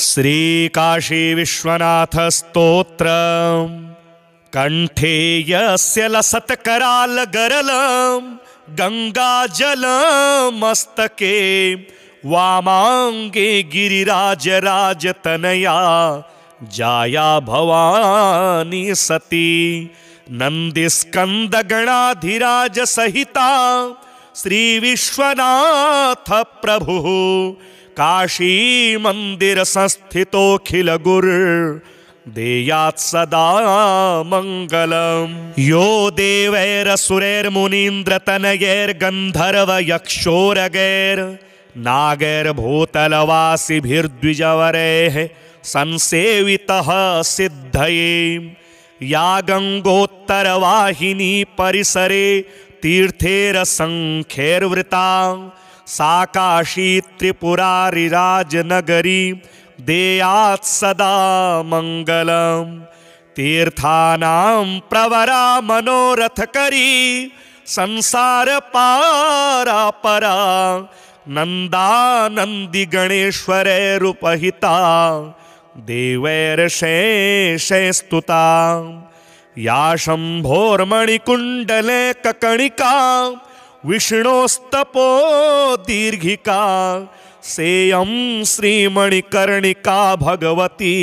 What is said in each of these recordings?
श्रीकाशी विश्वनाथ स्तोत्र कंठे यस्य लसत्कराल गरलम गंगाजल मस्तके वामांगे गिरिराज राजतनया जाया भवानी सती नंदिस्कंद गणाधिराज सहिता श्री विश्वनाथ प्रभु काशी मंदिर संस्थितोखिल गुर देयात् सदा मंगलम। यो देवैरसुरैर्मुनीन्द्रतनयैर्गन्धर्व यक्षोरगैर नागैर्भूतलवासिभिर्द्विजवरैः संसेवितः सिद्धये या गंगोत्तरवाहिनी परिसरे तीर्थैरसंख्यैर्वृता सा काशी त्रिपुरारिराजनगरी देयात् सदा मंगलम। तीर्थानां प्रवरा मनोरथकरी संसार पारा परा नंदानंदी गणेश्वरैरुपहिता देवैर्शेषैस्तुता या शंभोर्मणिकुंडले ककणिका विष्णोस्तपो दीर्घिका सेयं श्रीमणिकर्णिका भगवती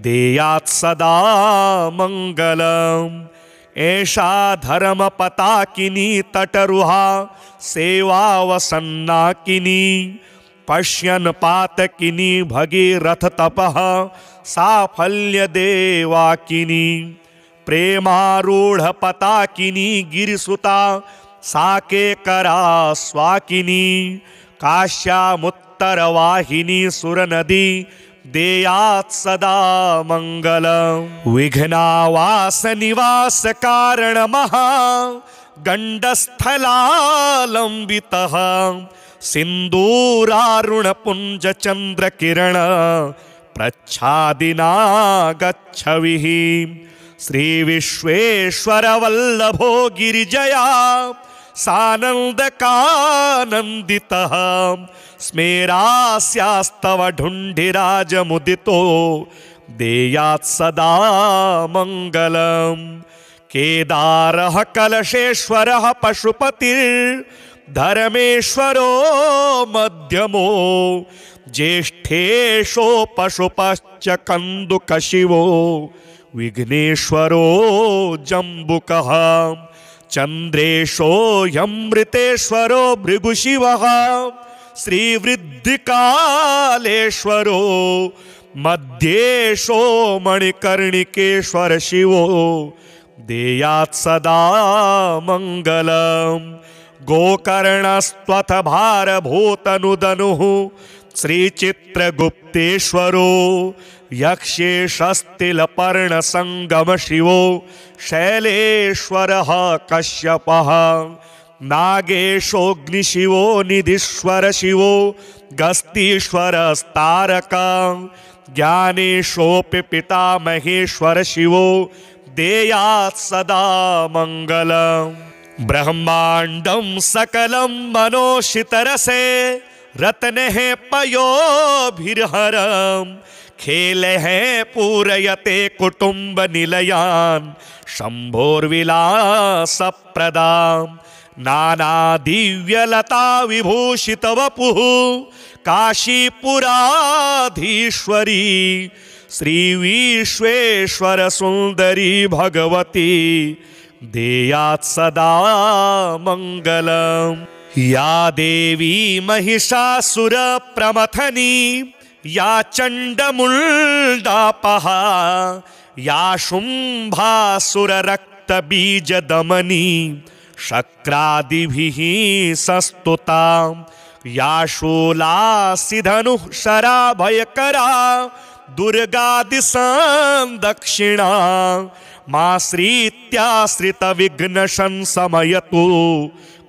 देयात् सदा मंगलम। एषा धर्मपताकिनी तटरुहा सेवावसन्नाकिनी पश्यन् पातकिनी भगीरथ तपः साफल्य देवाकिनी प्रेमारूढ़ पताकिनी गिरिसुता साके करा स्वाकिनी काश्यामुत्तरवाहिनी सुरनदी देयात् सदा मंगलम। विघ्नावास निवास कारण महा गंडस्थलालंबितः सिंदूरारुण पुंज चंद्र किरण प्रच्छादिना गच्छविः श्री विश्वेश्वर वल्लभो गिरिजया सानंदकानंदितः स्मेरास्यास्तव ढुंढिराज मुदितो देयात् सदा मंगलम। केदारः कलशेश्वरः पशुपतिर्धर्मेश्वरो मध्यमो ज्येष्ठेशो पशुपश्च कंदुकशिवो विघ्नेश्वरो जम्बुकः चंद्रेशो यमृतेश्वरो भृगुशिवः श्रीवृद्धिकालेश्वरो मध्येशो मणिकर्णिकेश्वर शिवो देयात् सदा मंगलम। गोकर्णस्त्वथ भारभूतनुदनुः श्रीचित्रगुप्तेश्वरो यक्षेशस्तिलपर्ण संगम शिवो शैलेश्वरः कश्यपः नागेशोऽग्निशिवो निधीश्वर शिवो गस्तीश्वरस्तारका ज्ञानेशोऽपि पिता महेश्वर शिवो देयात् सदा मंगलम। ब्रह्मांडं सकलं मनोषितरसे रत्नैः पयोभिर्हरम् खेलैः पूरयते कुटुंब निलयान् शंभोर्विलासप्रदाम् नाना दिव्यलता विभूषित वपुः काशीपुराधीश्वरी श्री विश्वेश्वर सुंदरी भगवती देयात् सदा मंगलम। या देवी महिषासुर प्रमथनी या चंडमुंडापहा या शुंभासुर रक्त बीज दमनी शक्रादिभिः संस्तुता या शूलासिधनुः शराभयकरा दुर्गादिसंदक्षिणा मां श्रीत्याश्रित विघ्न संशमयतु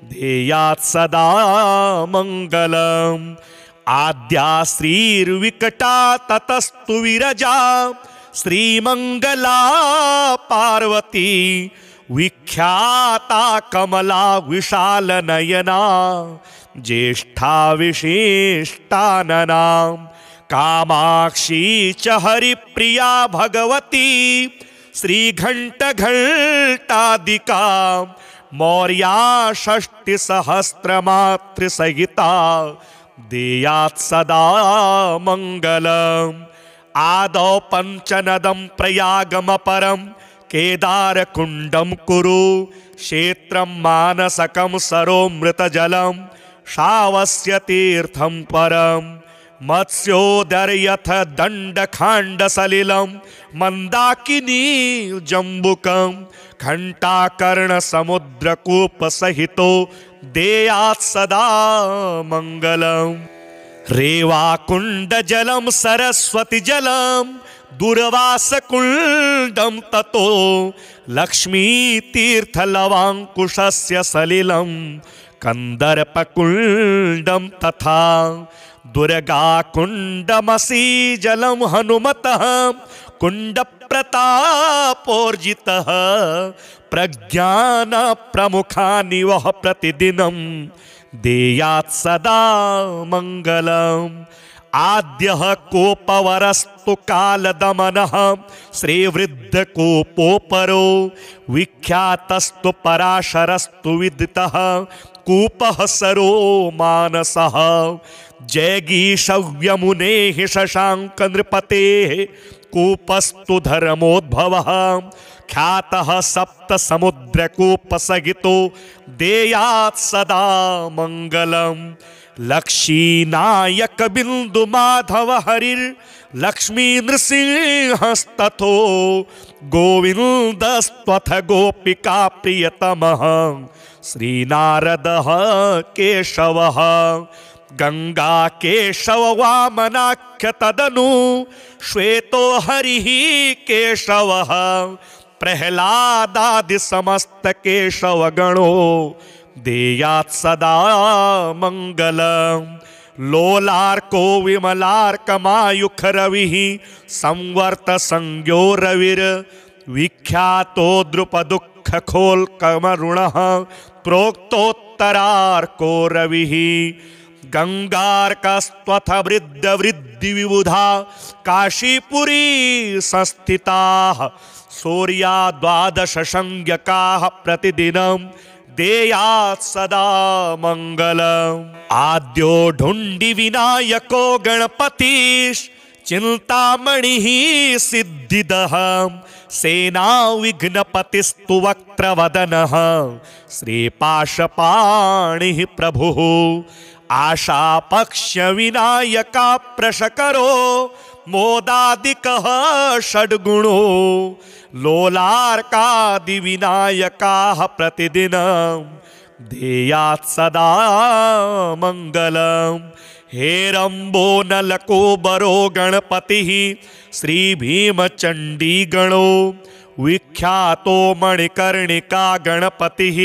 देयात् सदा मंगलम। आद्या श्रीर्विकटा ततस्तु विरजा श्रीमंगला पार्वती विख्याता कमला विशाल नयना ज्येष्ठा विशिष्टानना कामाक्षी च हरिप्रिया भगवती श्रीघण्टघण्टादिका मौर्या षष्टिसहस्रमातृसहिता देयात् सदा मङ्गलम् आदौ पञ्चनदं प्रयागमपरं केदारकुण्डं कुरु क्षेत्रं मानसकं सरोमृतजलं शावस्य तीर्थं परम् मत्स्योदर्यथ दण्डखाण्डसलिलं मन्दाकिनी जम्बुकं घण्टाकर्णसमुद्रकूपसहितो देयात् सदा मङ्गलम् रेवाकुण्डजलं सरस्वतीजलं दूरवासकुण्डं ततो लक्ष्मीतीर्थलवाङ्कुशस्य सलिलं कन्दर्पकुण्डं तथा दुर्गाकुण्डमसीजलं हनुमतः कुण्डप्रतापोर्जितः प्रज्ञानप्रमुखानि वः प्रतिदिनं देयात् सदा मङ्गलम् आद्यः कोपवरस्तु कालदमनः श्रीवृद्धकोपोपरो विख्यातस्तु पराशरस्तु विदितः कूपः सरो मानसः जैगीषव्यमुनेः शशाङ्कनृपतेः कूपस्तु धर्मोद्भवः ख्यातः सप्तसमुद्रकूपसहितो देयात् सदा मङ्गलम् लक्ष्मीनायक बिंदु माधव हरिर्लक्ष्मी नृसिंहस्तथो गोविन्दस्त्वथ गोपिका प्रियतमः श्रीनारदः केशवः गंगा केशव वामनाख्य तदनु श्वेतो हरिः केशवः प्रह्लादादि समस्त केशव गणो देयात् सदा मङ्गलम् लोलार्को विमलार्कमायुखरविः संवर्त संज्ञो रविर् विख्यातो द्रुपदुःखखोल्कमरुणः प्रोक्तोत्तरार्को रविः गंगार्कस्त्वथ वृद्धिविबुधा काशीपुरी संस्थिताः सूर्या द्वादश संज्ञकाः प्रतिदिनं देयात् सदा मङ्गलम् आद्यो ढुण्डि विनायको गणपतिश् चिन्तामणिः सिद्धिदः सेना विघ्नपतिस्तु वक्त्रवदनः श्रीपाशपाणिः प्रभुः आशापक्ष विनायका प्रशकरो मोदादिकः षड्गुणो लोलार्कादि विनायकाः प्रतिदिनं देयात् सदा मङ्गलम् हेरम्बो नलकोबरो गणपतिः श्री भीमचण्डी गणो विख्यातो मणिकर्णिका गणपतिः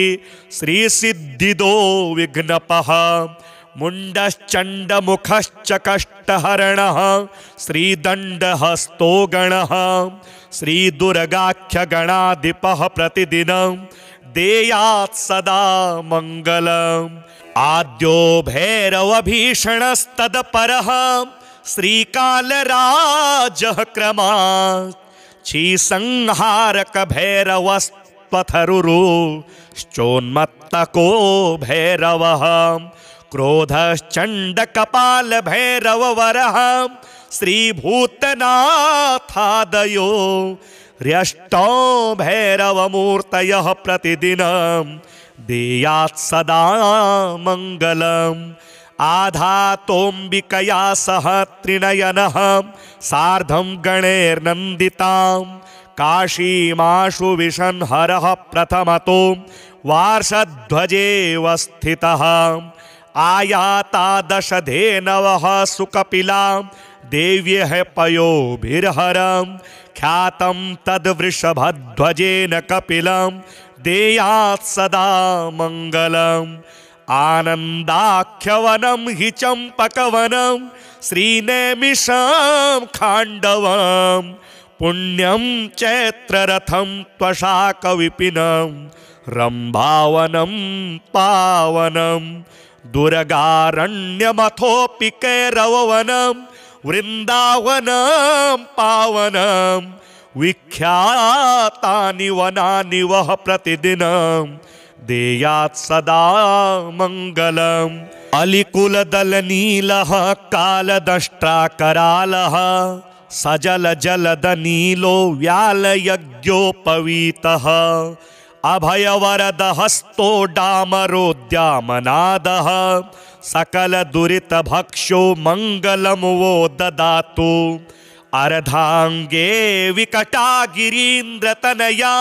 श्री सिद्धिदो विघ्नपः मुण्डश्चण्डमुखश्च कष्टहरणः श्रीदण्डहस्तो गणः श्रीदुर्गाख्य गणाधिपः प्रतिदिनं देयात् सदा मङ्गलम् आद्यो भैरवभीषणस्तदपरः श्रीकालराजः क्रमात् क्षीसंहारक भैरवस्त्वथरुश्चोन्मत्तको भैरवः क्रोधश्चण्डकपाल भैरववरः श्रीभूतनाथादयो र्यष्टौ भैरवमूर्तयः प्रतिदिनं देयात् सदा मङ्गलम् आधातोऽम्बिकया सह त्रिनयनः सार्धं गणैर्नन्दितां काशीमाशु विशन्हरः प्रथमतो वार्षध्वजेव स्थितः आयाता दशधेनवः सुकपिला देव्यः पयोभिर्हरं ख्यातं तद्वृषभध्वजेन कपिलं देयात् सदा मङ्गलम् आनन्दाख्यवनं हि चम्पकवनं श्रीनैमिषं खाण्डवं पुण्यं चैत्ररथं त्वशाकविपिनं रम्भावनं पावनं दुर्गारण्यमथोऽपि कैरववनं वृंदावनं पावनं विख्यातानि वनानि वः प्रतिदिनं देयात् सदा मंगलम्। अलिकुलदलनीलः कालदष्ट्राकरालः सजल जलद नीलो व्यालयज्ञोपवीतः अभयवरद हस्तो डामरोद्यामनादः सकल दुरित भक्षो मंगलम वो ददातु। अर्धांगे विकटा गिरीन्द्र तनया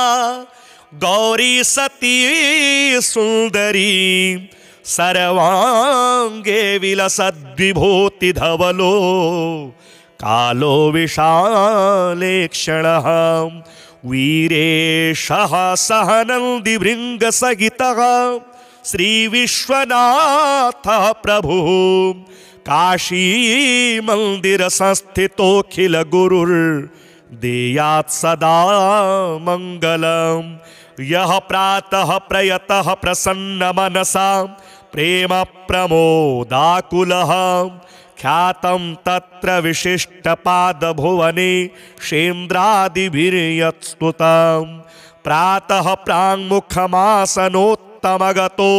गौरी सती सुंदरी सर्वांगे विलसद्विभूति धवलो कालो विशालेक्षणः वीरेशः सहनंदि भृंग सहितः श्री विश्वनाथः प्रभुः काशी मंदिर संस्थितोखिल गुरुर् देयात् सदा मंगलम्। यह प्रातः प्रयतः प्रसन्न मनसा प्रेम प्रमोदाकुलः ख्यातं तत्र विशिष्ट पाद भुवने शेन्द्रादिभिर्यत्स्तुतं प्रातः प्राङ्मुखमासनोत्तमगतो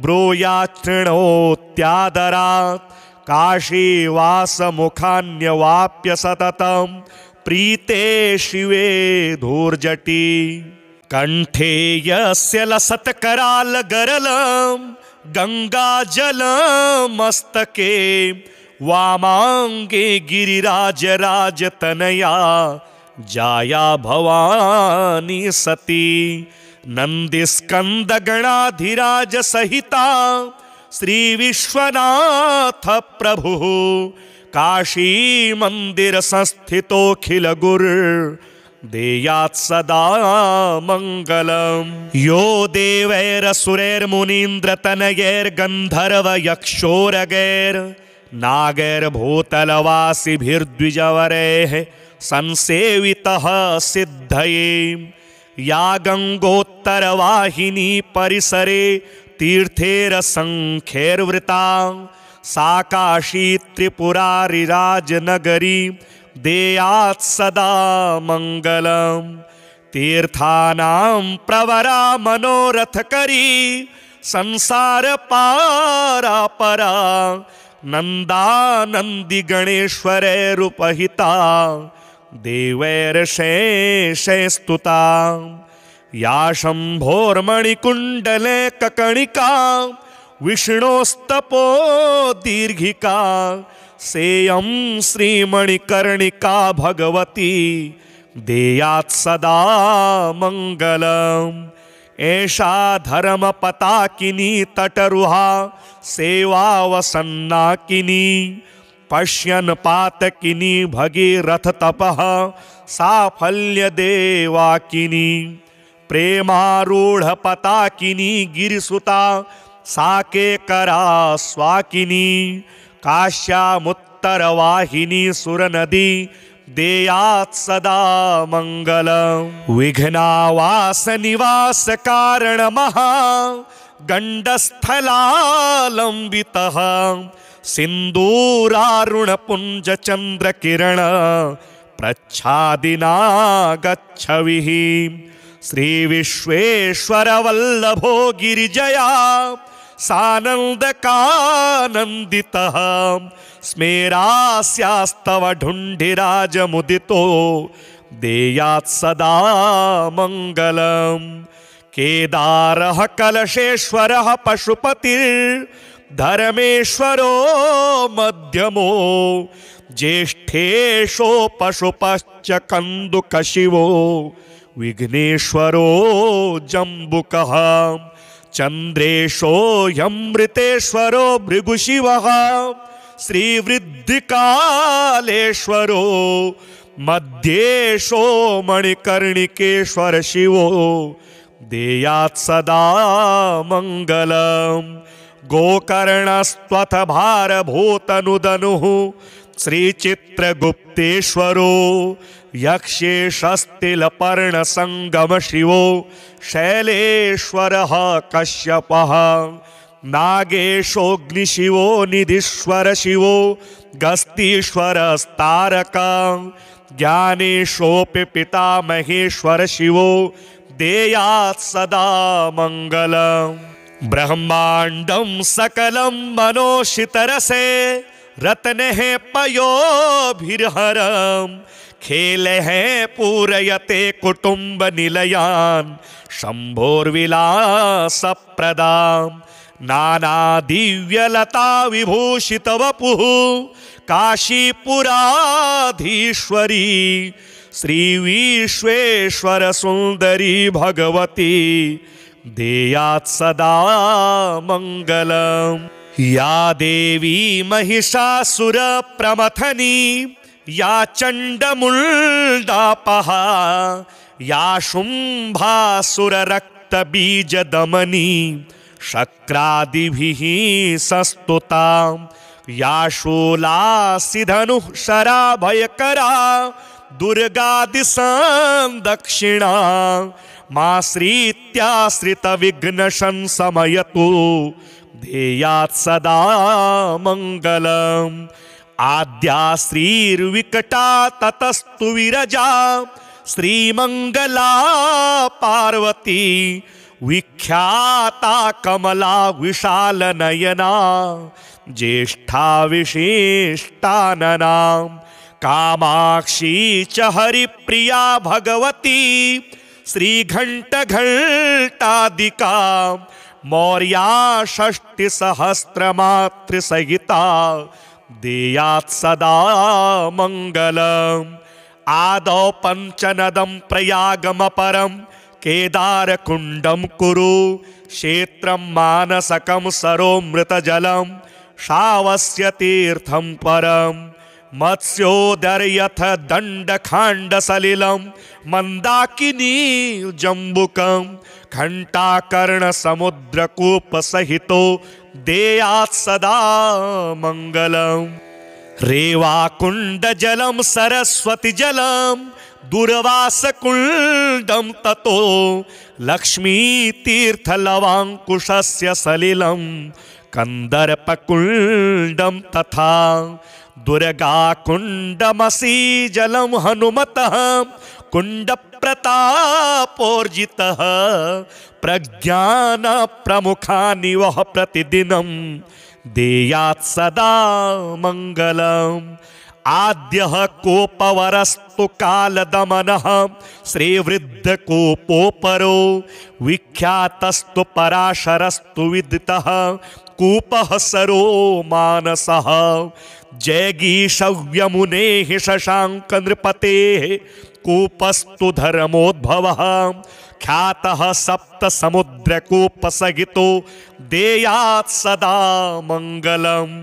ब्रूयाच्छृणोत्यादरात् काशीवासमुखान्यवाप्य सततं प्रीते शिवे धूर्जटी। कंठे यस्य लसत्करालगरलं गंगाजलं मस्तके वामांगे गिरिराजराजतनया जाया भवानी सती नंदिस्कंदगणाधिराज सहिता श्री विश्वनाथ प्रभु काशी मंदिर संस्थितोखिल गुरु देयात् सदा मंगलम्। यो देवैरसुरैर्मुनीन्द्रतनयैर्गन्धर्वयक्षोरगैर् नागैर्भूतलवासिभिर्द्विजवरैः संसेवितः सिद्धये या गंगोत्तरवाहिनी परिसरे तीर्थैरसंख्यैर्वृता सा काशी त्रिपुरारिराजनगरी देयात् सदा मंगलम्। तीर्थानां प्रवरा मनोरथकरी संसार पारापरा नंदानंदी गणेश्वरैरुपहिता देवैर्शेषैस्तुता या शंभोर्मणिकुंडले ककणिका विष्णोस्तपो दीर्घिका सेयं श्रीमणिकर्णिका भगवती देयात् सदा मंगलम्। एषा धर्मपताकिनी तटरुहा सेवावसन्नाकिनी पश्यन् पातकिनी भगीरथ तपः साफल्य देवाकिनी प्रेमारूढ़ पताकिनी गिरिसुता साके करा स्वाकिनी काश्यामुत्तरवाहिनी सुरनदी देयात् सदा मंगलम्। विघ्नावास निवास कारण महा गंडस्थलालंबितः सिंदूरारुण पुंज चंद्र किरण प्रच्छादिना गच्छविः श्री विश्वेश्वर वल्लभो गिरिजया सानंदकानंदितः स्मेरास्यास्तव ढुंढिराज मुदितो देयात् सदा मंगलम्। केदारः कलशेश्वरः पशुपतिर्धर्मेश्वरो मध्यमो ज्येष्ठेशो पशुपश्च कंदुकशिवो विघ्नेश्वरो जम्बुकः चंद्रेशो यमृतेश्वरो भृगुशिवः श्रीवृद्धिकालेश्वरो मध्येशो मणिकर्णिकेश्वर शिवो देयात् सदा मंगलम्। गोकर्णस्त्वथ भारभूतनुदनुः श्रीचित्रगुप्तेश्वरो यक्षेशस्तिलपर्णसंगम शिवो शैलेश्वरः कश्यपः नागेशोऽग्निशिवो निधीश्वर शिवो गस्तीश्वरस्तारका ज्ञानेशोऽपि पिता महेश्वर शिवो देयात् सदा मङ्गलम् ब्रह्माण्डं सकलं मनोषितरसे रत्नैः पयोभिर्हरम् खेलैः पूरयते कुटुम्बनिलयान् शम्भोर्विलासप्रदाम् नानादिव्यलता विभूषितवपुः काशीपुराधीश्वरी श्रीविश्वेश्वर सुन्दरी भगवती देयात् सदा मङ्गलम् या देवी महिषासुरप्रमथनी या चण्डमुण्डापहा या शुम्भासुररक्तबीजदमनी शक्रादिभिः संस्तुता या शूलासिधनुः शराभयकरा दुर्गादिसंदक्षिणा माश्रित्याश्रितविघ्नशं समयतु देयात् सदा मङ्गलम् आद्या श्रीर्विकटा ततस्तु विरजा श्रीमङ्गला पार्वती विख्याता कमला विशालनयना ज्येष्ठा विशिष्टानना कामाक्षी च हरिप्रिया भगवती श्रीघण्टघण्टादिका मौर्या षष्टिसहस्रमातृसहिता देयात् सदा मङ्गलम् आदौ पञ्चनदं प्रयागमपरं केदारकुण्डं कुरु क्षेत्रं मानसकं सरोमृतजलं शावस्य तीर्थं परं मत्स्योदर्यथ दण्डखाण्डसलिलं मन्दाकिनी जम्बुकं घण्टाकर्णसमुद्रकूपसहितो देयात् सदा मङ्गलम् रेवाकुण्डजलं सरस्वतीजलं दूरवासकुण्डं ततो लक्ष्मीतीर्थलवाङ्कुशस्य सलिलं कन्दर्पकुण्डं तथा दुर्गाकुण्डमसीजलं हनुमतः कुण्डप्रतापोर्जितः प्रज्ञानप्रमुखानि वः प्रतिदिनं देयात् सदा मङ्गलम् आद्यः कोपवरस्तु कालदमनः श्रीवृद्धकोपोपरो विख्यातस्तु पराशरस्तु विदितः कूपः सरो मानसः जैगीषव्यमुनेः शशाङ्कनृपतेः कूपस्तु धर्मोद्भवः ख्यातः सप्तसमुद्रकूपसहितो देयात् सदा मङ्गलम्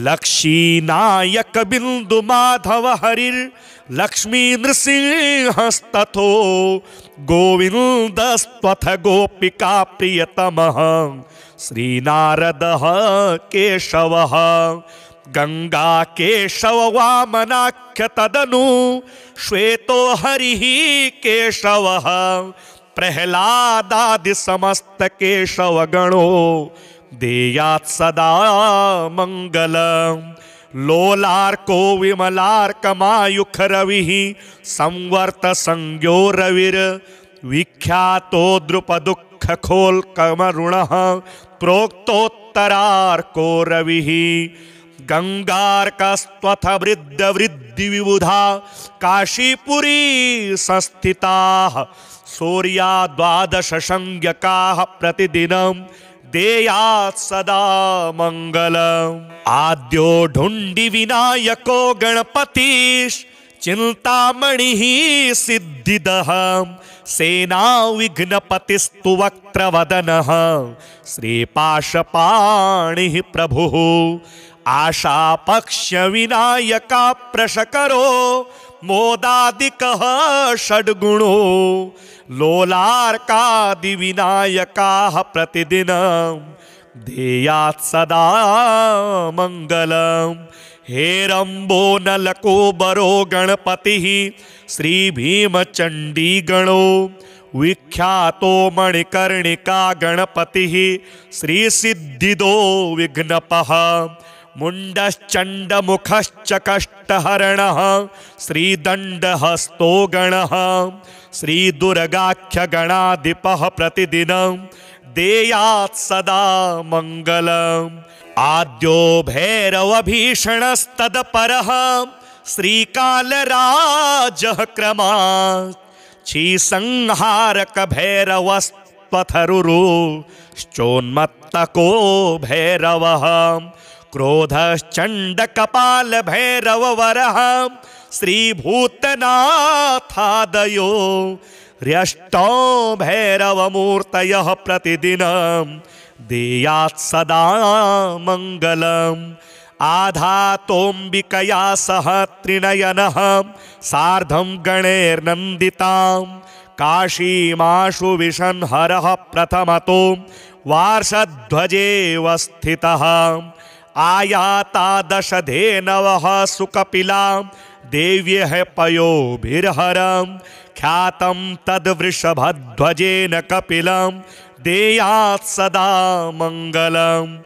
लक्षीनायक बिंदु माधव हरिर् लक्ष्मी नृसिंहस्तथो गोविंदस्त्वथ गोपिका प्रियतमः श्रीनारदः केशवः गंगा केशव वामनाख्य तदनु श्वेतो हरिः केशवः प्रह्लादादि समस्त केशव गणो देयात् सदा मङ्गलम् लोलार्को विमलार्कमायुख रविः संवर्त संज्ञो रविर् विख्यातो द्रुपदुःखखोल्कमरुणः प्रोक्तोत्तरार्को रविः गंगार्कस्त्वथ वृद्ध वृद्धि विबुधा काशीपुरी संस्थिताः सूर्या द्वादश संज्ञकाः प्रतिदिनं देयात् सदा मङ्गलम् आद्यो ढुण्डि विनायको गणपतिश् चिन्तामणिः सिद्धिदः सेना विघ्नपतिस्तु वक्त्रवदनः श्रीपाशपाणिः प्रभुः आशापक्ष विनायका प्रशकरो मोदादिकः षड्गुणो लोलार्कादि विनायकाः प्रतिदिनं देयात् सदा मङ्गलम् हेरम्बो नलको बरो गणपतिः श्री भीमचण्डी गणो विख्यातो मणिकर्णिका गणपतिः श्रीसिद्धिदो विघ्नपः मुण्डश्चण्डमुखश्च कष्टहरणः श्रीदण्डहस्तो गणः श्रीदुर्गाख्यगणाधिपः प्रतिदिनं देयात् सदा मङ्गलम् आद्यो भैरवभीषणस्तदपरः श्रीकालराजः क्रमात् क्षीसंहारक भैरवस्त्वथरुश्चोन्मत्तको भैरवः क्रोधश्चण्डकपाल भैरववरः श्रीभूतनाथादयो र्यष्टौ भैरवमूर्तयः प्रतिदिनं देयात् सदा मङ्गलम् आधातोऽम्बिकया सह त्रिनयनः सार्धं गणैर्नन्दितां काशीमाशु विशन्हरः प्रथमतो वार्षध्वजेव स्थितः आयाता दशधेनवः सुकपिला देव्यः पयोभिर्हरं ख्यातं तद्वृषभध्वजेन कपिलं देयात् सदा मङ्गलम्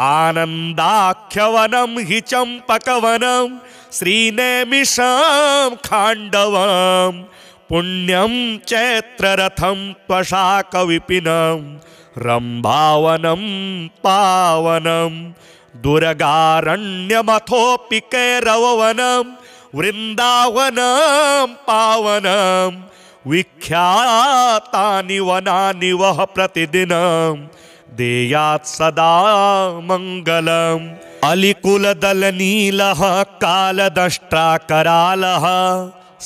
आनन्दाख्यवनं हि चम्पकवनं श्रीनैमिषं खाण्डवं पुण्यं चैत्ररथं त्वशाकविपिनं रम्भावनं पावनं दुर्गारण्यमथोऽपि कैरववनं वृन्दावनं पावनं विख्यातानि वनानि वः प्रतिदिनं देयात् सदा मङ्गलम् अलिकुलदलनीलः कालदष्ट्राकरालः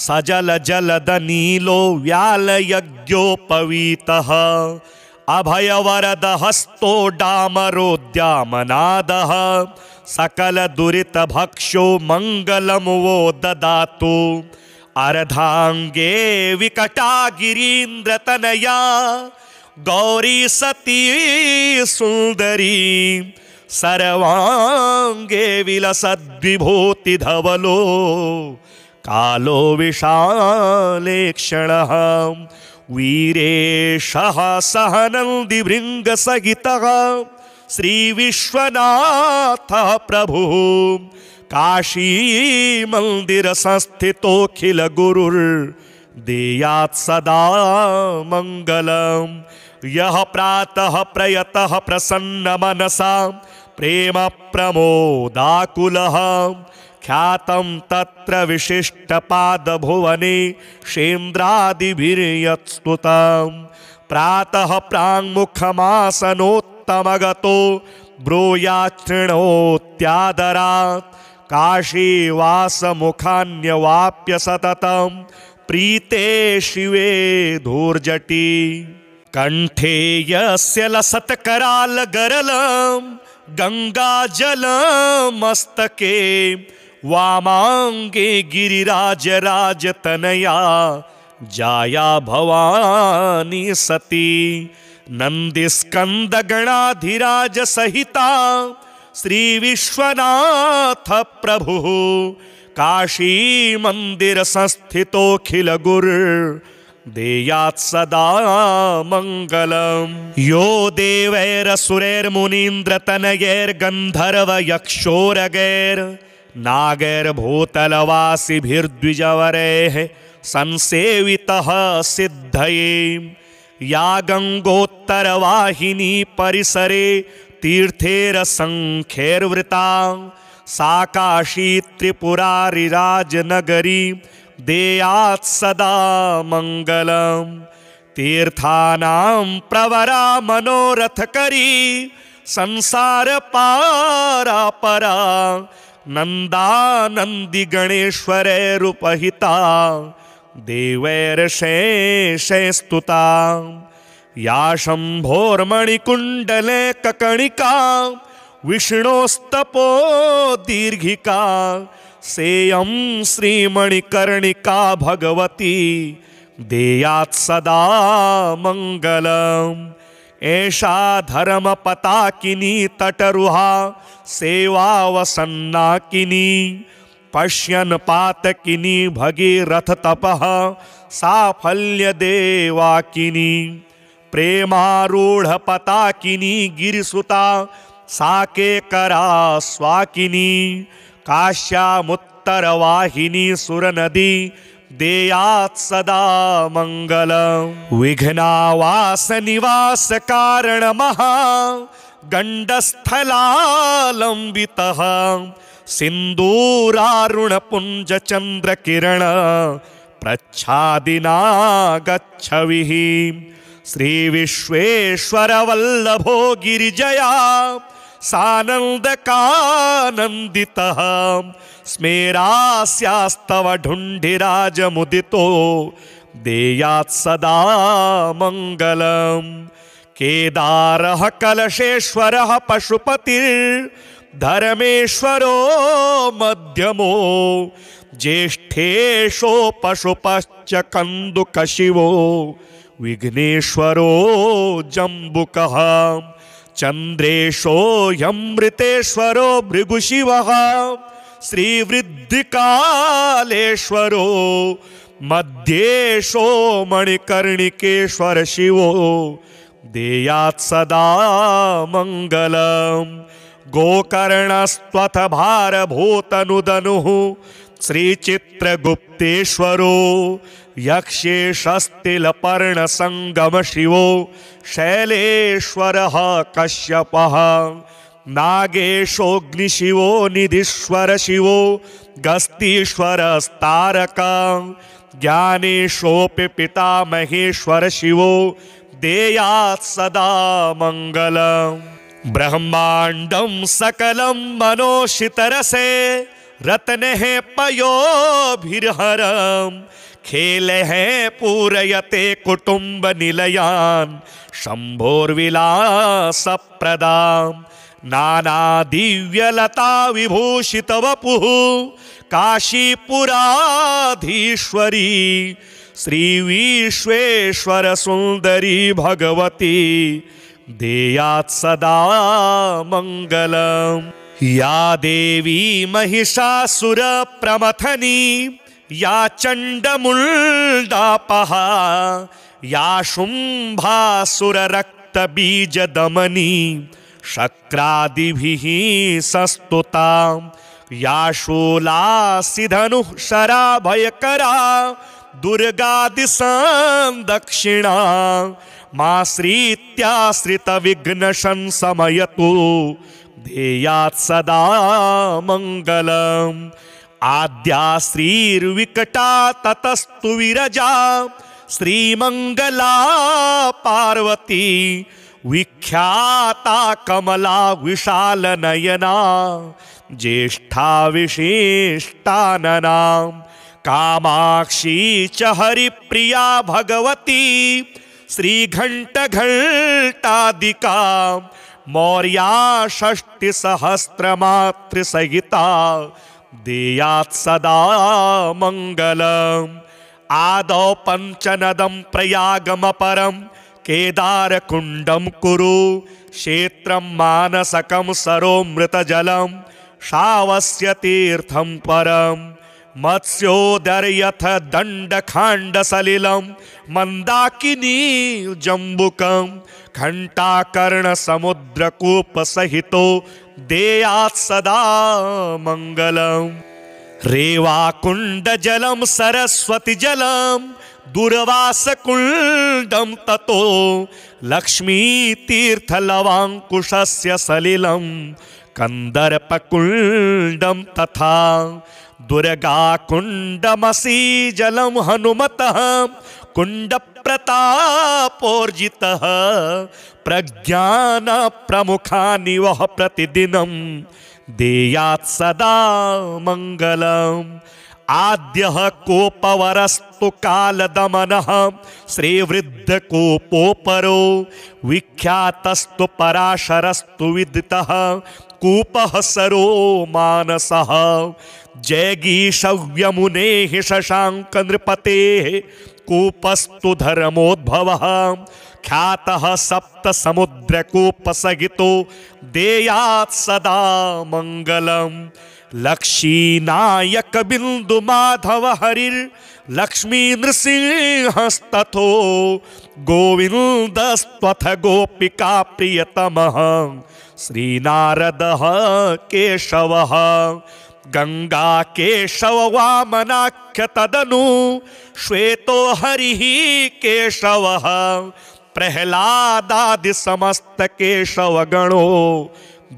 सजलजलदनीलो व्यालयज्ञोपवीतः अभयवरदहस्तो डामरोद्यामनादः सकलदुरितभक्षो मङ्गलं वो ददातु अर्धाङ्गे विकटा गिरीन्द्रतनया गौरी सती सुन्दरी सर्वाङ्गे विलसद्विभूतिधवलो कालो विशालेक्षणः वीरेशः सह नन्दिभृङ्गसहितः श्रीविश्वनाथः प्रभुः काशीमन्दिरसंस्थितोऽखिलगुरुर्देयात् सदा मङ्गलम् यः प्रातः प्रयतः प्रसन्नमनसा प्रेम प्रमोदाकुलः ख्यातं तत्र विशिष्टपादभुवने शेन्द्रादिभिर्यत्स्तुतं प्रातः प्राङ्मुखमासनोत्तमगतो ब्रूयाच्छृणोत्यादरात् काशीवासमुखान्यवाप्य सततं प्रीते शिवे धूर्जटी कंठे यस्य लसत्करालगरलं गंगाजलं मस्तके वामांगे गिरिराजराजतनया जाया भवानी सती नंदिस्कंदगणाधिराज सहिता श्री विश्वनाथ प्रभुः काशी मंदिर संस्थितोऽखिल गुरु देयात् सदा मङ्गलम् यो देवैरसुरैर्मुनीन्द्रतनयैर्गन्धर्वयक्षोरगैर् नागैर्भूतलवासिभिर्द्विजवरैः संसेवितः सिद्धये या गङ्गोत्तरवाहिनी परिसरे तीर्थैरसङ्ख्यैर्वृता सा काशी त्रिपुरारिराजनगरी देयात् सदा मङ्गलम् तीर्थानां प्रवरा मनोरथकरी संसार पारापरा नन्दानन्दी गणेश्वरैरुपहिता देवैर्शेषैस्तुता या शम्भोर्मणिकुण्डले ककणिका विष्णोस्तपो दीर्घिका सेयं श्रीमणिकर्णिका भगवती देयात् सदा मङ्गलम् एषा धर्मपताकिनी तटरुहा सेवावसन्नाकिनी पश्यन् पातकिनी भगीरथ तपः साफल्य देवाकिनी प्रेमारूढ़ पताकिनी गिरिसुता साके करा स्वाकिनी काश्यामुत्तरवाहिनी सुरनदी देयात् सदा मंगलम्। विघ्नावास निवास कारण महा गंडस्थलालंबितः सिंदूरारुण पुंज चंद्र किरण प्रच्छादिना गच्छविः श्री विश्वेश्वर वल्लभो गिरिजया सानंदकानंदितः स्मेरास्यास्तव ढुंढिराज मुदितो देयात् सदा मंगलम्। केदारः कलशेश्वरः पशुपतिर्धर्मेश्वरो मध्यमो ज्येष्ठेशो पशुपश्च कन्दुकशिवो विघ्नेश्वरो जम्बुकः चंद्रेशो यमृतेश्वरो भृगुशिवः श्रीवृद्धिकालेश्वरो मध्येशो मणिकर्णिकेश्वर शिवो देयात् सदा मंगलम्। गोकर्णस्त्वथ भारभूतनुदनुः श्रीचित्रगुप्तेश्वरो यक्षेशस्तिलपर्णसंगम शिवो शैलेश्वरः कश्यपः नागेशोऽग्निशिवो निधीश्वर शिवो गस्तीश्वरस्तारका ज्ञानेशोऽपि पिता महेश्वर शिवो देयात् सदा मंगलम्। ब्रह्मांडं सकलं मनोषितरसे रत्नः पयोभिर्हरम् खेलः पूरयते कुटुंब निलयान् शंभोर्विलासप्रदाम् नाना दिव्यलता विभूषित वपुः काशीपुराधीश्वरी श्री विश्वेश्वर सुंदरी भगवती देयात् सदा मंगलम्। या देवी महिषासुर प्रमथनी या चंडमुंडापहा या शुंभासुर रक्त बीज दमनी शक्रादिभिः सस्तुता या शूलासिधनुः शराभयकरा दुर्गादिसंदक्षिणा माश्रित्याश्रित विघ्न संशमयतु देयात् सदा मंगलम्। आद्या श्रीर्विकटा ततस्तु विरजा श्रीमंगला पार्वती विख्याता कमला विशाल नयना ज्येष्ठा विशिष्टानना कामाक्षी च हरिप्रिया भगवती श्रीघंटघंटादिका मौर्या षष्टि सहस्रमातृसहिता देयात् सदा मंगलम्। आदौ पंचनदं प्रयागमपरं केदारकुंडं कुरु क्षेत्रं मानसकं सरोमृतजलं शावस्य तीर्थं परम् मत्स्योदर्यथ दंडखांडसलिलं मंदाकिनी जम्बुकं घंटाकर्ण समुद्रकूपसहितो देयात् सदा मंगलम्। रेवाकुंडजलं सरस्वतीजलं दूरवासकुंडं ततो लक्ष्मीतीर्थलवाङ्कुशस्य सलिलं कंदर्पकुंडं तथा दुर्गाकुंडमसीजलं हनुमतः कुंडप्रतापोर्जितः प्रज्ञानप्रमुखानि वः प्रतिदिनं देयात् सदा मंगलम्। आद्यः कोपवरस्तु कालदमनः श्रीवृद्धकोपोपरो विख्यातस्तु पराशरस्तु विदितः कूपः सरो मानसः जैगीषव्यमुनेः शशांक नृपतेः कूपस्तु धर्मोद्भवः ख्यातः सप्त समुद्रकूपसहितो देयात् सदा मंगलम्। लक्ष्मी नायक बिंदु माधव हरिर लक्ष्मी नृसिंहस्तथो गोविंदस्त्वथ गोपिका प्रियतमः श्रीनारदः केशवः गंगा केशव वामनाख्य तदनु श्वेतो हरिः केशवः प्रह्लादादि समस्त केशव गणो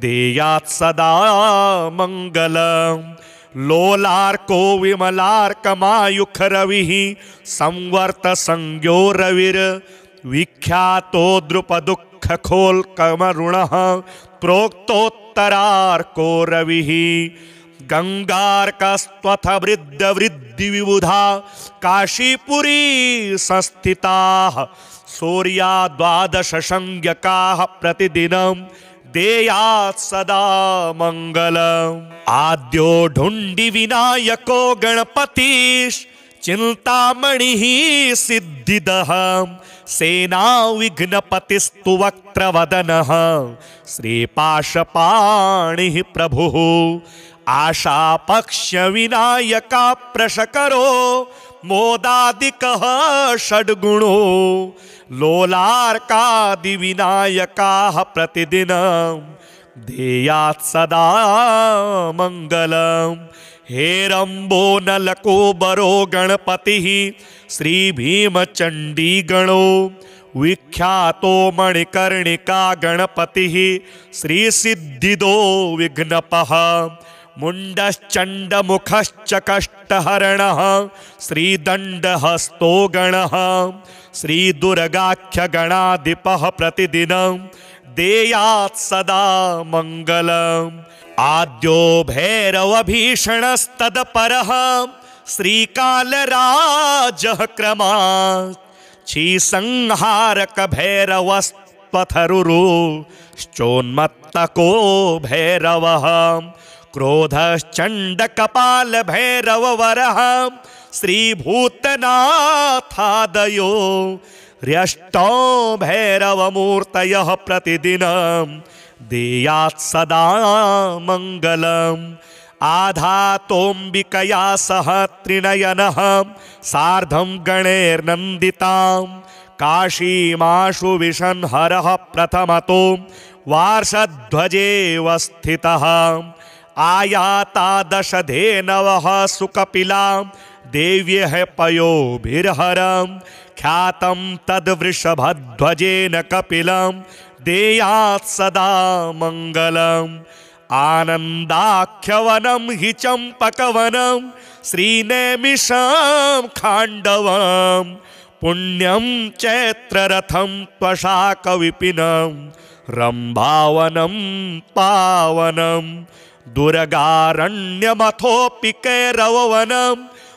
देयात् सदा मंगलम् लोलार्को विमलार्कमायुख रविः संवर्त संज्ञो रविर विख्यातो द्रुपदुःख खोल्कमरुणः प्रोक्तोत्तरार्को रविः गंगार्कस्त्वथ वृद्ध वृद्धि विबुधा काशीपुरी संस्थिताः सूर्या द्वादश संज्ञकाः प्रतिदिनं देयात् सदा मंगलम् आद्यो ढुंडी विनायको गणपतिश् चिंतामणिः सिद्धिदः सेना विघ्नपतिस्तु वक्त्रवदनः श्रीपाशपाणिः प्रभुः आशापक्ष विनायका प्रशकरो मोदादिकः षड्गुणो लोलार्कादि विनायकाः प्रतिदिनं देयात् सदा मंगलम् हेरंबो नलकोबरो गणपतिः श्री भीमचंडी गणो विख्यातो मणिकर्णिका गणपतिः श्री सिद्धिदो विघ्नपः मुंडश्चंड मुखश्च कष्टहरणः श्रीदंडहस्तो गणः श्री दुर्गाख्य गणाधिपः प्रतिदिनं देयात् सदा मंगलम् आद्यो भैरव भीषणस्तदपरः श्रीकालराजः क्रमात् क्षीसंहारक भैरवस्त्वथरुरुश्चोन्मत्तको भैरवः क्रोधश्चंड कपाल भैरव वरः श्रीभूतनाथादयो ह्यष्टौ भैरव मूर्तयः प्रतिदिनं देयात् सदा मंगलम् आधातोऽम्बिकया सह त्रिनयनः सार्धं गणैर्नन्दितां काशीमाशु विशन्हरः प्रथमतो वार्षध्वजेव स्थितः आयाता दशधेनवः सुकपिला देव्यः पयोभिर्हरं ख्यातं तद्वृषभध्वजेन कपिलं देयात् सदा मंगलम् आनन्दाख्यवनं हि चम्पकवनं श्रीनैमिषं खाण्डवं पुण्यं चैत्ररथं त्वशाकविपिनं रम्भावनं पावनं दुर्गारण्यमथोऽपि कैरववनं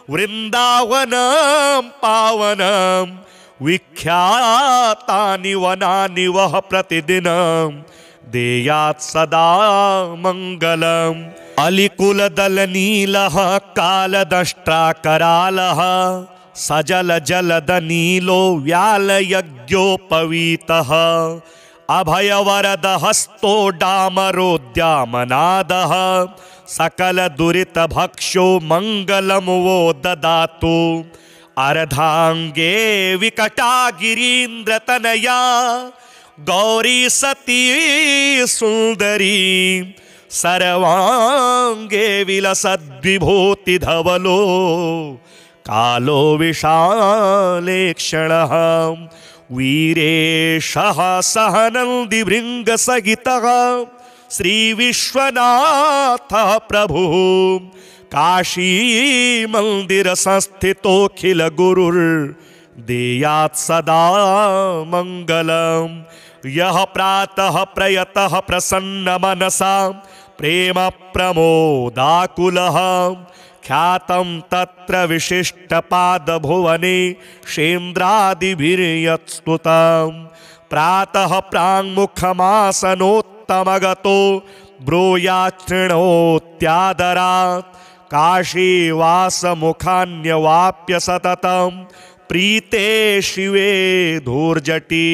वृन्दावनं पावनं विख्यातानि वनानि वः प्रतिदिनं देयात् सदा मंगलम् अलिकुलदलनीलः कालदष्ट्राकरालः सजल जलद नीलो व्यालयज्ञोपवीतः अभयवरदहस्तो डामरोद्यामनादः सकल दुरित भक्षो मंगलम वो ददातु अर्धांगे विकटा गिरीन्द्रतनया गौरी सती सुंदरी सर्वांगे विलसद्विभूति धवलो कालो विशालेक्षणः वीरेशः सहनंदि भृंग सहितः श्री विश्वनाथः प्रभुः काशी मंदिर संस्थितोऽखिल गुरुर् देयात् सदा मंगलम् यह प्रातः प्रयतः प्रसन्न मनसा प्रेम प्रमोदाकुलः ख्यातं तत्र विशिष्ट पाद भुवने शेन्द्रादिभिर्यत्स्तुतं प्रातः प्राङ्मुखमासनोत्तमगतो ब्रूयाच्छृणोत्यादरात् काशीवासमुखान्यवाप्य सततं प्रीते शिवे धूर्जटी।